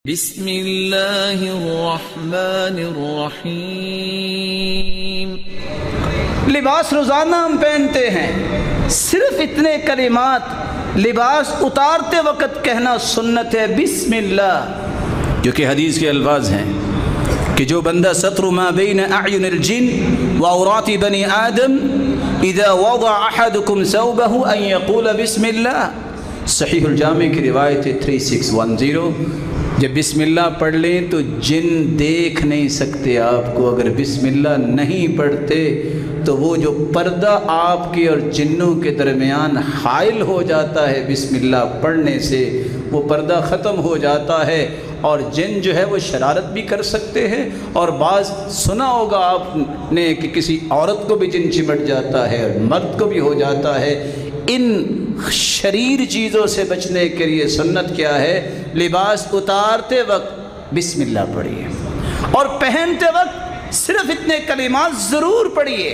بسم اللہ الرحمن الرحیم۔ لباس روزانہ ہم پہنتے ہیں، صرف اتنے کلمات لباس اتارتے وقت کہنا سنت ہے، بسم اللہ، جو کہ حدیث کے الفاظ ہیں کہ جو بندہ ستر ما بین اعین الجن وعورات بنی آدم اذا وضع احدکم ثوبہ ان یقول بسم اللہ۔ صحیح الجامع کی روایت ہے 3610۔ جب بسم اللہ پڑھ لیں تو جن دیکھ نہیں سکتے آپ کو، اگر بسم اللہ نہیں پڑھتے تو وہ جو پردہ آپ کے اور جنوں کے درمیان حائل ہو جاتا ہے بسم اللہ پڑھنے سے، وہ پردہ ختم ہو جاتا ہے، اور جن جو ہے وہ شرارت بھی کر سکتے ہیں، اور بعض سنا ہوگا آپ نے کہ کسی عورت کو بھی جن چمٹ جاتا ہے اور مرد کو بھی ہو جاتا ہے۔ ان شریر چیزوں سے بچنے کے لیے سنت کیا ہے؟ لباس اتارتے وقت بسم اللہ پڑھیے، اور پہنتے وقت صرف اتنے کلمات ضرور پڑھیے۔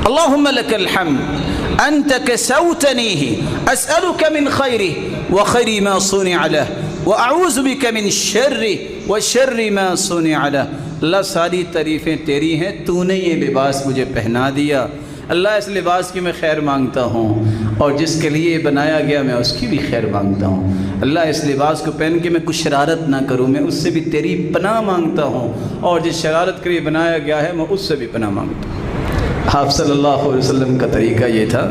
اللہم لک الحمد انت کسوتنیہ اسألک من خیرہ وخیر ما صنع لہ واعوذ بک من شرہ وشر ما صنع لہ۔ اللہ ساری تعریفیں تیری ہیں، تو نے یہ لباس مجھے پہنا دیا، اللہ اس لباس کی میں خیر مانگتا ہوں، اور جس کے لیے بنایا گیا میں اس کی بھی خیر مانگتا ہوں۔ اللہ اس لباس کو پہن کے میں کچھ شرارت نہ کروں، میں اس سے بھی تیری پناہ مانگتا ہوں، اور جس شرارت کے لیے بنایا گیا ہے میں اس سے بھی پناہ مانگتا ہوں۔ آپ صلی اللہ علیہ وسلم کا طریقہ یہ تھا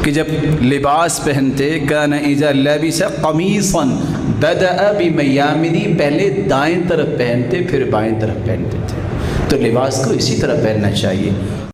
کہ جب لباس پہنتے کان اذا لبس قمیصا بدأ بمیامنہ، پہلے دائیں طرف پہنتے پھر بائیں طرف پہنتے تھے، تو لباس کو اسی طرح پہننا چاہیے۔